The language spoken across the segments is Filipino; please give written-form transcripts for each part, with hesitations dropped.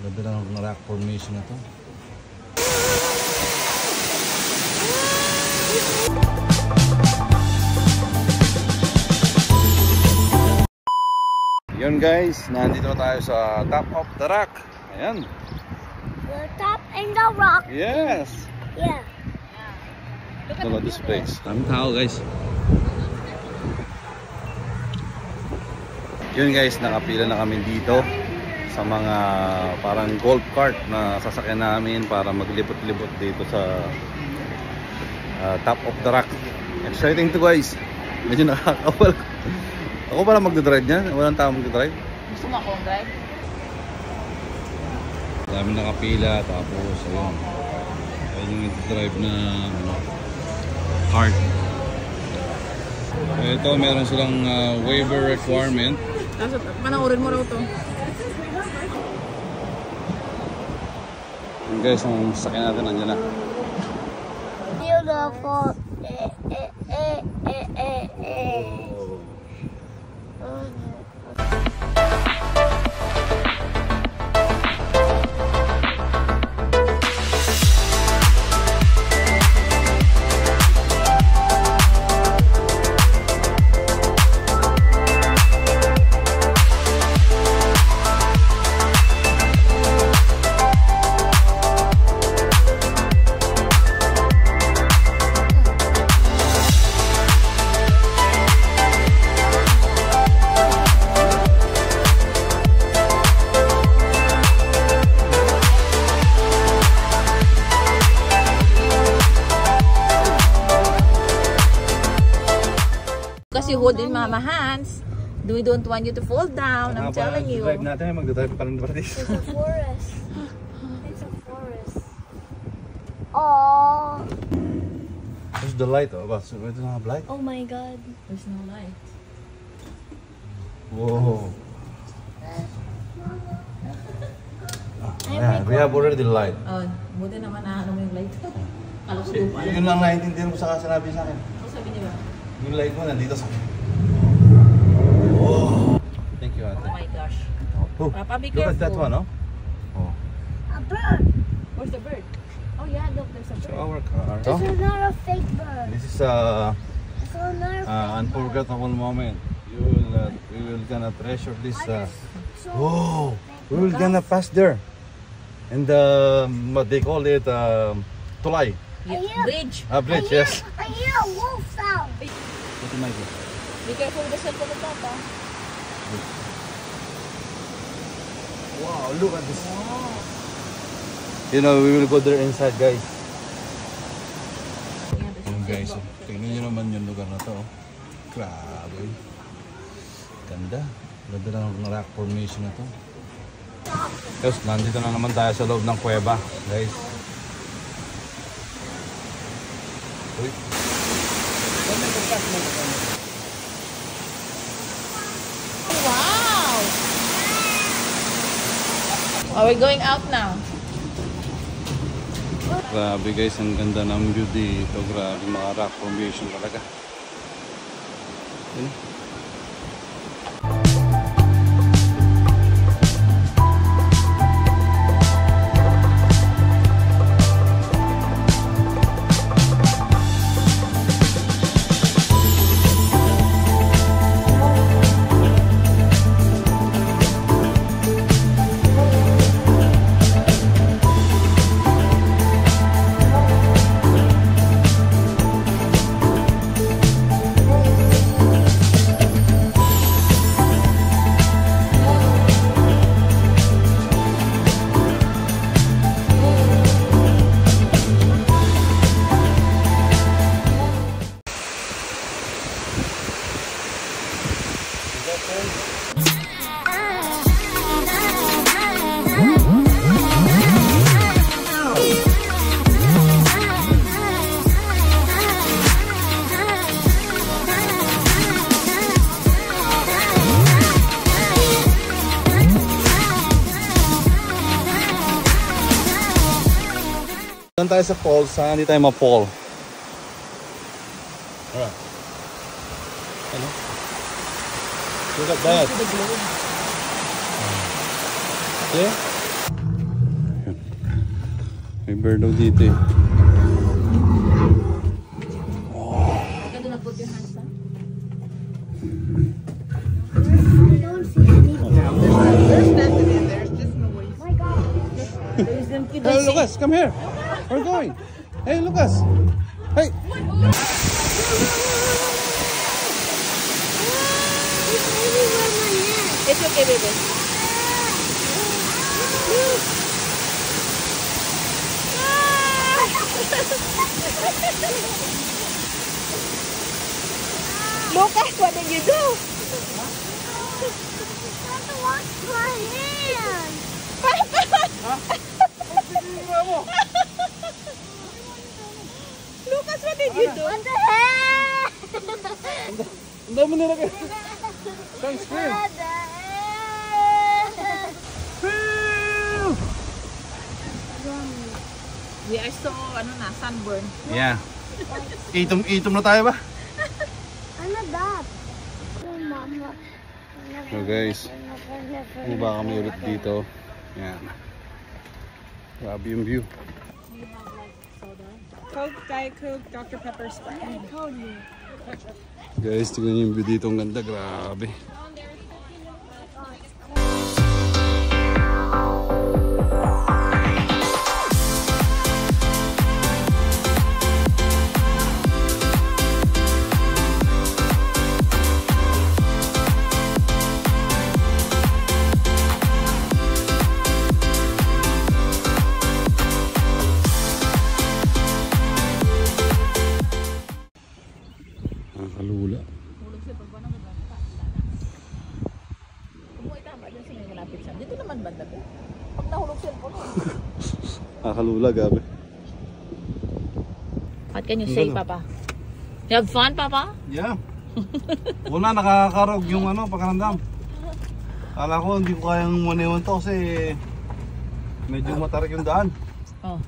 Ganda lang ng rock formation na to. Yun guys, nandito na tayo sa top of the rock. Ayan. The top and the rock. Yes. Yeah. Look at this place. Daming tao guys. Yun guys, nakapila na kami dito sa mga parang golf cart na sasakyan namin para maglibot-libot dito sa top of the rock. Exciting to guys. Medyo nakakawal. Ako pala magdadrive niyan? Walang tao magdadrive? Gusto mo akong drive? Dami nakapila, tapos ayun. Ayun yung drive na cart. Ito, meron silang waiver requirement. Panoorin mo raw to. Yung guys, ang sakyan natin nandiyan na. Beautiful. Kasi hold in mama hands. We don't want you to fall down. I'm telling you. Drive natin, magdadrive pa rin ba dito? It's a forest. It's a forest. Oh. There's the light, oh. But we don't have light. Oh my God. There's no light. Whoa. Yeah, we have already the light. Oh, buti naman na ano mo yung light. Alos lupa. Yun lang naiintindihan mo sa sinabi sa akin. Ano sabi niya ba? Yung light mo nandito sa akin. Oh. Thank you, ate. Oh my gosh. Oh. Papa, be Look at that careful. one, oh. Oh. A bird. Where's the bird? Oh yeah, look, there's a So bird. our car. This is not a fake bird. This is This is not a fake unforgettable moment. We will gonna treasure this. bird. Oh, we will gonna pass there, and what they call it, tulay. Yeah, bridge. Bridge, yes. I hear a wolf sound. What am I doing? Be careful with the cellphone of Papa. Wow, look at this. You know, we will go there inside, guys. Yeah, there's Yung a guys, cellphone. tingnan nyo naman yung lugar na to. Grabe. Ganda. Ganda ng rock formation na to. Tapos nandito na naman tayo sa loob ng kuweba, guys. Uy. Wow! Are we going out now? Grabe guys, ang ganda ng view dito. Grabe, mga rock formation talaga. Yun. Doon tayo sa falls, sana hindi tayo ma-fall. Alright. Ano? Look at that. To the globe. See? May bird daw dito eh. I do not put your hands up. I don't see anything. There's nothing in there. It's just noise. Oh my God. There's them kids. Hey Lucas, come here. We're going. Hey Lucas. Hey. It's okay, baby. Lucas, what did you do? to wash my hands. Lucas, what did you do? What the heck? Ang dami nilagay. Sunscreen. What the heck? We are so, sunburn. Yeah. Itom na tayo ba? Ano that? Oh, mama. So guys, bumaba kami ulit dito. Yan. Grabe yung view. Coke, Diet Coke, Dr. Pepper, Sprite. Guys, tignan yung view dito. Ang ganda. Grabe. Nakakalula. Hulog siya pag banang Kumuha tama dyan sa may malapit siya. Dito naman banda ko. Pag nahulog siya po. Nakakalula, gabi. What can you say, Papa? You have fun, Papa? Yeah. Una, nakakarog yung pakaramdam. Kala ko hindi ko kayang maniwan to kasi medyo matarik yung daan. Oh.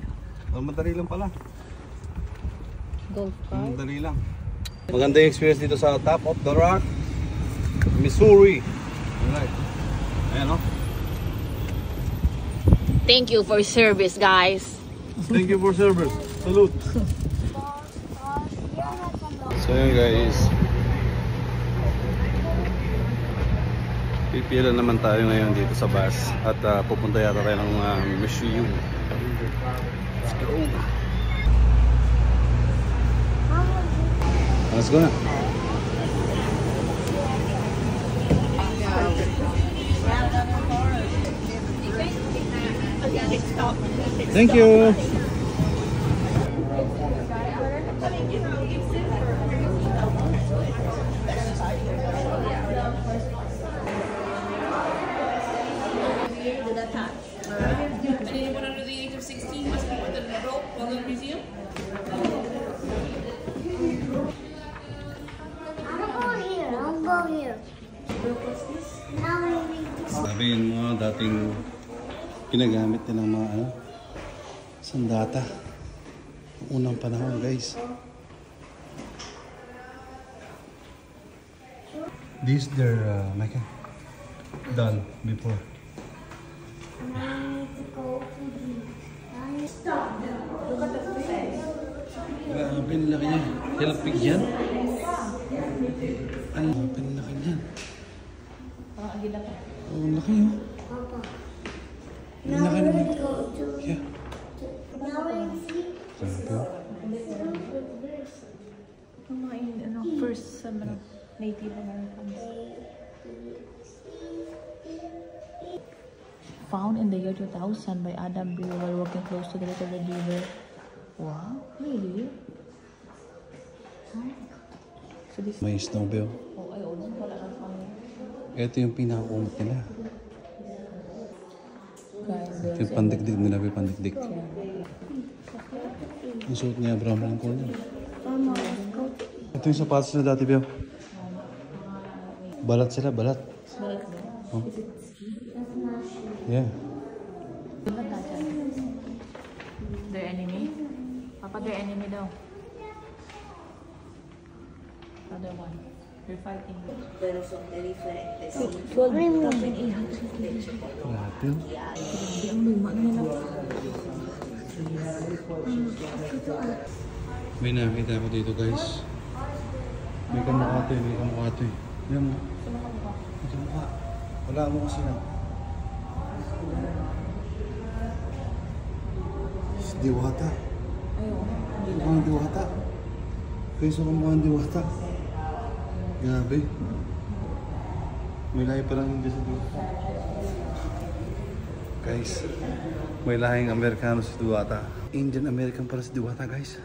Madali lang pala. Golf cart. Madali lang. Maganda yung experience dito sa Top of the Rock, Missouri. Alright. Ayan, no? Thank you for service, guys. Thank you for service. Salute. So yun guys, pipila naman tayo ngayon dito sa bus at pupunta yata tayo ng museum. Let's go. Let's go na. Thank you. Anyone under the age of 16 must be within the rope while in the museum. I'll go here. I'll go here. Now we need to Sabi yung mga dating ginagamit nilang mga sandata. Unang panahon guys. These they're done before. go to the stop. Look at the face. Grabe, ang laki niya. Hilapig yan. Ang laki niyan. Oh, ang laki yun. Papa. Ang Now laki we're naman. going to go to. Yeah. Now we see. Grabe. First Native Americans. Found in the year 2000 by Adam Brewer while walking close to the Little Red River. Wow, really? So this May snowbell. oh, ay, ulo, wala kang found. Ito yung pinakakumot nila. Guys, Ito yung pandikdik nila. May pandikdik. Yung suot niya, brown lang ko niya. Mama, let's go. Ito yung sapatos na dati, Beo. Balat sila, balat. Balat ba? Oh. Is it ski? That's not sure. Yeah. Balat na dyan. Their enemy? Papa, their enemy daw. Other one. They're fighting. Pero son diferentes. 12,800. Grabe. Grabe, ang luma na nila. May nakita ako dito guys. May kamukha to eh, may kamukha to eh. Yan mo. May kamukha. Wala mo kasi na. Si Diwata. Mukhang Diwata. Guys, ako mukhang Diwata. Grabe. May lahi parang hindi sa Diwata. Guys, may lahing Amerikano si Diwata. Indian American para si Diwata guys.